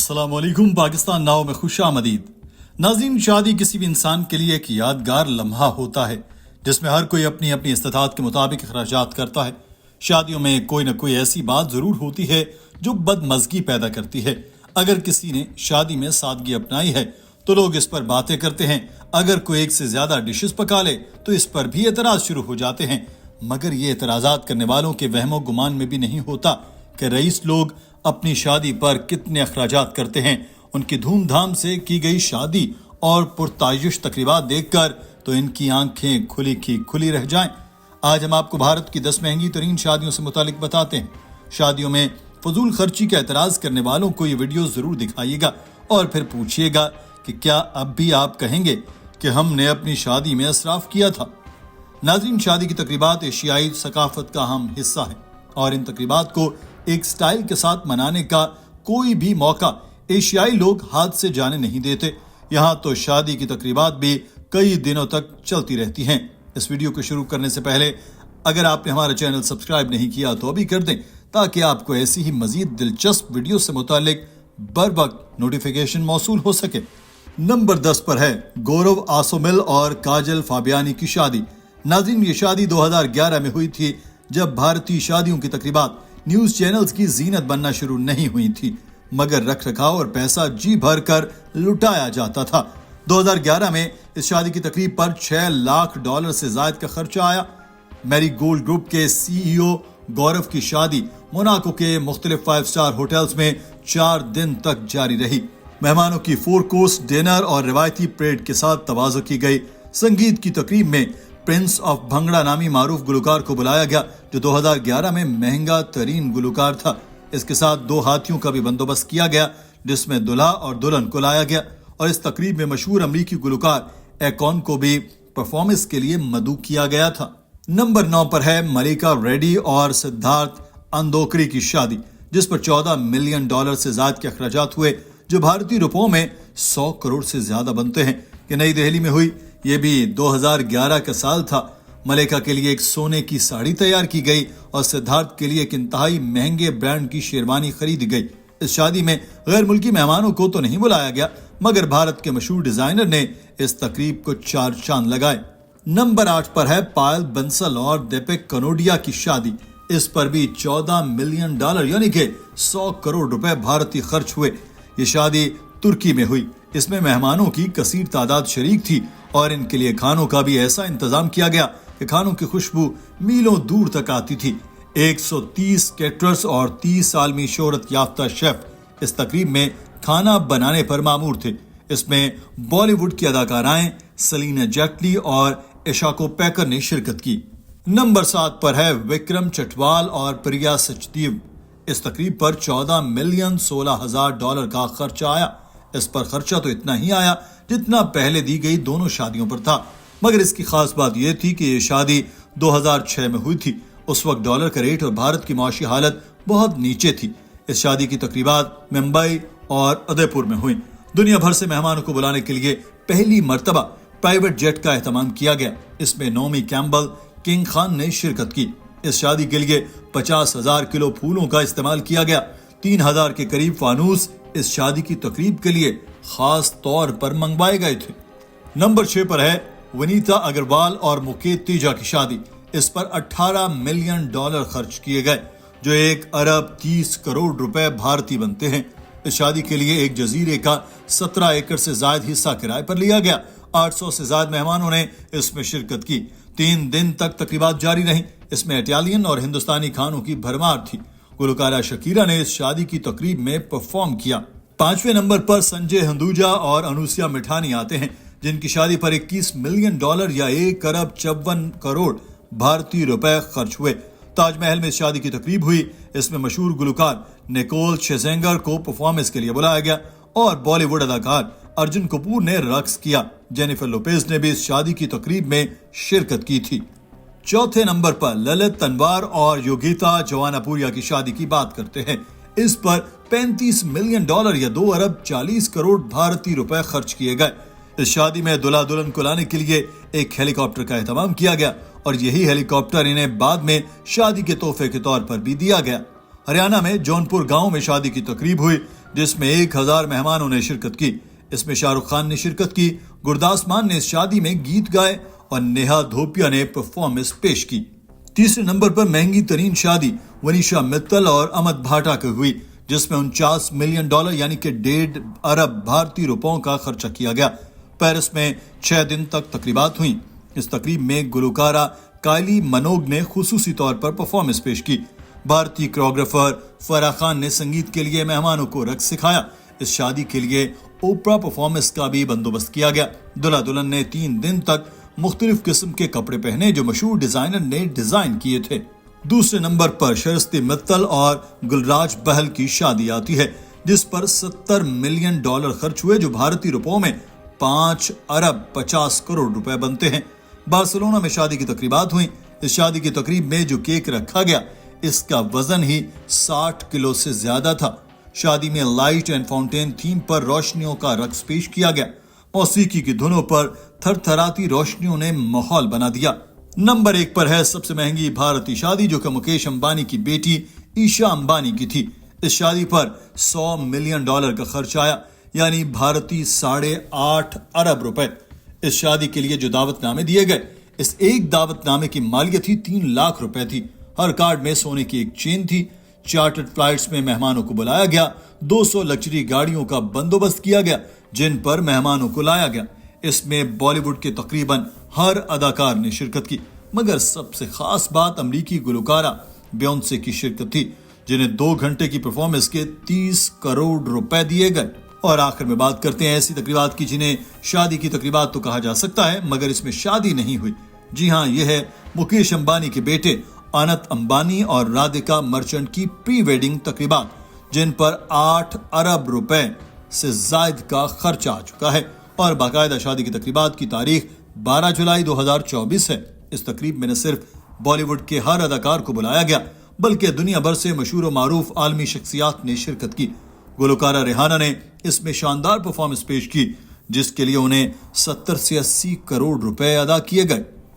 अस्सलाम वालेकुम। पाकिस्तान नाउ में खुश आमदीद। नाज़रीन, शादी किसी भी इंसान के लिए एक यादगार लम्हा होता है जिसमें हर कोई अपनी अपनी इस्तिताअत के मुताबिक अखराजात करता है। शादियों में कोई न कोई ऐसी बात ज़रूर होती है जो बदमज़गी पैदा करती है। अगर किसी ने शादी में सादगी अपनाई है तो लोग इस पर बातें करते हैं। अगर कोई एक से ज़्यादा डिशेस पका ले तो इस पर भी एतराज़ शुरू हो जाते हैं। मगर ये एतराज़ात करने वालों के वहमो गुमान में भी नहीं होता कि रईस लोग अपनी शादी पर कितने अखराजात करते हैं। उनकी धूमधाम से की गई शादी और पुरतायुश तकरीबात देखकर तो इनकी आंखें खुली की खुली रह जाएं। आज हम आपको भारत की 10 महंगी तरीन शादियों से मुतालिक बताते हैं। शादियों में फजूल खर्ची का एतराज़ करने वालों को ये वीडियो ज़रूर दिखाइएगा और फिर पूछिएगा कि क्या अब भी आप कहेंगे कि हमने अपनी शादी में इसराफ किया था। नाज़रीन, शादी की तकरीबात एशियाई सकाफत का अहम हिस्सा है और इन तकरीबात को एक स्टाइल के साथ मनाने का कोई भी मौका एशियाई लोग हाथ से जाने नहीं देते। यहाँ तो शादी की तकरीबात भी कई दिनों तक चलती रहती हैं। इस वीडियो को शुरू करने से पहले अगर आपने हमारा चैनल सब्सक्राइब नहीं किया तो अभी कर दें ताकि आपको ऐसी ही मजीद दिलचस्प वीडियो से मुतालिक बर वक्त नोटिफिकेशन मौसूल हो सके। नंबर 10 पर है गौरव आसोमिल और काजल फाबियानी की शादी। नाज़रीन, ये शादी 2011 में हुई थी जब भारतीय शादियों की तकरीबात न्यूज चैनल्स की जीनत बनना शुरू नहीं हुई थी, मगर रख रखाव और पैसा जी भर कर लुटाया जाता था। 2011 में इस शादी की तकरीब पर $6 लाख से जायद का खर्चा आया। मैरी गोल्ड ग्रुप के CEO गौरव की शादी मोनाको के मुख्तलिफ 5 स्टार होटल्स में 4 दिन तक जारी रही। मेहमानों की 4 कोर्स डिनर और रिवायती परेड के साथ तवाज़ो की गई। संगीत की तकरीब में प्रिंस ऑफ भंगड़ा नामी मारूफ गुलकार को बुलाया गया जो 2011 में महंगा तरीन गुलकार था। इसके साथ 2 हाथियों का भी बंदोबस्त किया गया जिसमें दुल्हा और दुल्हन को लाया गया और इस तकरीब में मशहूर अमरीकी गुलकार एकॉन को भी परफॉर्मेंस के लिए मदऊ किया गया था। नंबर 9 पर है मलिका रेड्डी और सिद्धार्थ अंदोकरी की शादी जिस पर $14 मिलियन से ज्यादा के अखराजात हुए जो भारतीय रुपयों में 100 करोड़ से ज्यादा बनते हैं। कि नई दिल्ली में हुई। ये भी 2011 का साल था। मलिका के लिए एक सोने की साड़ी तैयार की गई और सिद्धार्थ के लिए एक इंतहाई महंगे ब्रांड की शेरवानी खरीदी गई। इस शादी में गैर मुल्की मेहमानों को तो नहीं बुलाया गया मगर भारत के मशहूर डिजाइनर ने इस तकरीब को 4 चांद लगाए। नंबर 8 पर है पायल बंसल और दीपक कनोडिया की शादी। इस पर भी $14 मिलियन यानी कि 100 करोड़ रुपए भारतीय खर्च हुए। ये शादी तुर्की में हुई। इसमें मेहमानों की कसीर तादाद शरीक थी और इनके लिए खानों का भी ऐसा इंतजाम किया गया कि खानों की खुशबू मीलों दूर तक आती थी। 130 कैटरर्स और 30 आलमी शोहरत याफ्ता शेफ इस तकरीब में खाना बनाने पर मामूर थे। इसमें बॉलीवुड की अदाकाराएं सलीना जैटली और इशाको पैकर ने शिरकत की। नंबर 7 पर है विक्रम चटवाल और प्रिया सचदेव। इस तकरीब पर $14 मिलियन $16,000 का खर्चा आया। इस पर खर्चा तो इतना ही आया जितना पहले दी गई दोनों शादियों पर था, मगर इसकी खास बात यह थी कि ये शादी 2006 में हुई थी। उस वक्त डॉलर का रेट और भारत की माशी हालत बहुत नीचे थी। इस शादी की तकरीबात मुंबई और उदयपुर में हुई। दुनिया भर से मेहमानों को बुलाने के लिए पहली मर्तबा प्राइवेट जेट का एहतमाम किया गया। इसमें नोमी कैम्बल किंग खान ने शिरकत की। इस शादी के लिए 50,000 किलो फूलों का इस्तेमाल किया गया। 3,000 के करीब फानूस इस शादी की तकरीब के लिए खास तौर पर मंगवाए गए थे। नंबर 6 पर है वनीता अग्रवाल और मुकेश तीजा की शादी। इस पर $18 मिलियन खर्च किए गए जो 1 अरब 30 करोड़ रुपए भारतीय बनते हैं। इस शादी के लिए एक जजीरे का 17 एकड़ से ज्यादा हिस्सा किराए पर लिया गया। 800 से ज्यादा मेहमानों ने इसमें शिरकत की। 3 दिन तक तकरीबात जारी रहीं। इसमें इटालियन और हिंदुस्तानी खानों की भरमार थी। गुलकारा शकीरा ने इस शादी की तकरीब में परफॉर्म किया। 5वें नंबर पर संजय हिंदुजा और अनुसिया मिठानी आते हैं जिनकी शादी पर $21 मिलियन या 1 अरब 54 करोड़ भारतीय रुपए खर्च हुए। ताजमहल में शादी की तकरीब हुई। इसमें मशहूर गुलकार निकोल शेजेंगर को परफॉर्मेंस के लिए बुलाया गया और बॉलीवुड अदाकार अर्जुन कपूर ने रक्स किया। जेनिफर लोपेज ने भी इस शादी की तकरीब में शिरकत की थी। 4थे नंबर पर ललित तनवार और योगिता जवानापुरिया की शादी की बात करते हैं। इस पर $35 मिलियन या 2 अरब 40 करोड़ भारतीय रुपए खर्च किए गए। इस शादी में दुल्हा दुल्हन को लाने के लिए एक हेलीकॉप्टर का एहतमाम किया गया और यही हेलीकॉप्टर इन्हें बाद में शादी के तोहफे के तौर पर भी दिया गया। हरियाणा में जौनपुर गांव में शादी की तकरीब हुई جس میں 1000 مہمانوں نے شرکت کی۔ اس میں شاہ رخ خان نے شرکت کی، گرداس مان نے اس شادی میں گیت گائے اور نیہا دھوپیا نے پرفارمنس پیش کی۔ تیسرے نمبر پر مہنگی ترین شادی ونیشا متل اور امت بھاٹا کی ہوئی، جس میں $49 ملین یعنی کہ 1.5 ارب بھارتی روپوں کا خرچہ کیا گیا۔ پیرس میں 6 دن تک تقریبات ہوئیں۔ اس تقریب میں گلوکارہ کائلی منوگ نے خصوصی طور پر پرفارمنس پیش کی۔ بھارتی کوریوگرافر فرح خان نے سنگیت کے لیے مہمانوں کو رقص سکھایا۔ اس شادی کے لیے اوپرا پرفارمنس کا بھی بندوبست کیا گیا۔ دلہا دلہن نے 3 دن تک مختلف قسم کے کپڑے پہنے جو مشہور ڈیزائنر نے ڈیزائن کیے تھے۔ دوسرے نمبر پر شرستی متل اور گلراج بہل کی شادی آتی ہے، جس پر $70 ملین خرچ ہوئے، جو بھارتی روپوں میں 5 ارب 50 کروڑ روپے بنتے ہیں۔ بارسلونا میں شادی کی تقریبات ہوئیں۔ اس شادی کی تقریب میں جو کیک رکھا گیا، اس کا وزن ہی 60 کلو سے زیادہ تھا۔ شادی میں لائٹ اینڈ فاؤنٹین تھیم پر روشنیوں کا رقص پیش کیا گیا۔ موسیقی کی دھنوں پر تھر تھراتی روشنیوں نے ماحول بنا دیا۔ نمبر 1 پر ہے سب سے مہنگی بھارتی شادی، جو کہ مکیش امبانی کی بیٹی ایشا امبانی کی تھی۔ اس شادی پر $100 ملین کا خرچ آیا، یعنی بھارتی 8.5 ارب روپے۔ اس شادی کے لیے جو دعوت نامے دیے گئے، اس ایک دعوت نامے کی مالیت ہی 3 لاکھ روپے تھی۔ ہر کارڈ میں سونے کی ایک چین تھی۔ چارٹرڈ فلائٹس میں مہمانوں کو بلایا گیا۔ 200 لگژری گاڑیوں کا بندوبست کیا گیا جن پر مہمانوں کو لایا گیا۔ اس میں بالی ووڈ کے تقریباً ہر اداکار نے شرکت کی، مگر سب سے خاص بات امریکی گلوکارہ بیونسے کی شرکت تھی، جنہیں 2 گھنٹے کی پرفارمنس کے 30 کروڑ روپے دیے گئے۔ اور آخر میں بات کرتے ہیں ایسی تقریبات کی جنہیں شادی کی تقریبات تو کہا جا سکتا ہے، مگر اس میں شادی نہیں ہوئی۔ جی ہاں، یہ ہے مکیش امبانی کے بیٹے انت امبانی اور رادھیکا مرچنٹ کی پری ویڈنگ تقریبات، جن پر 8 ارب روپے سے زائد کا خرچ آ چکا ہے، اور باقاعدہ شادی کی تقریبات کی تاریخ 12 جولائی 2024 ہے۔ اس تقریب میں نہ صرف بالی ووڈ کے ہر اداکار کو بلایا گیا، بلکہ دنیا بھر سے مشہور و معروف عالمی شخصیات نے شرکت کی۔ گلوکارہ ریحانہ نے اس میں شاندار پرفارمنس پیش کی، جس کے لیے انہیں 70 سے 80 کروڑ روپے ادا کیے گئے۔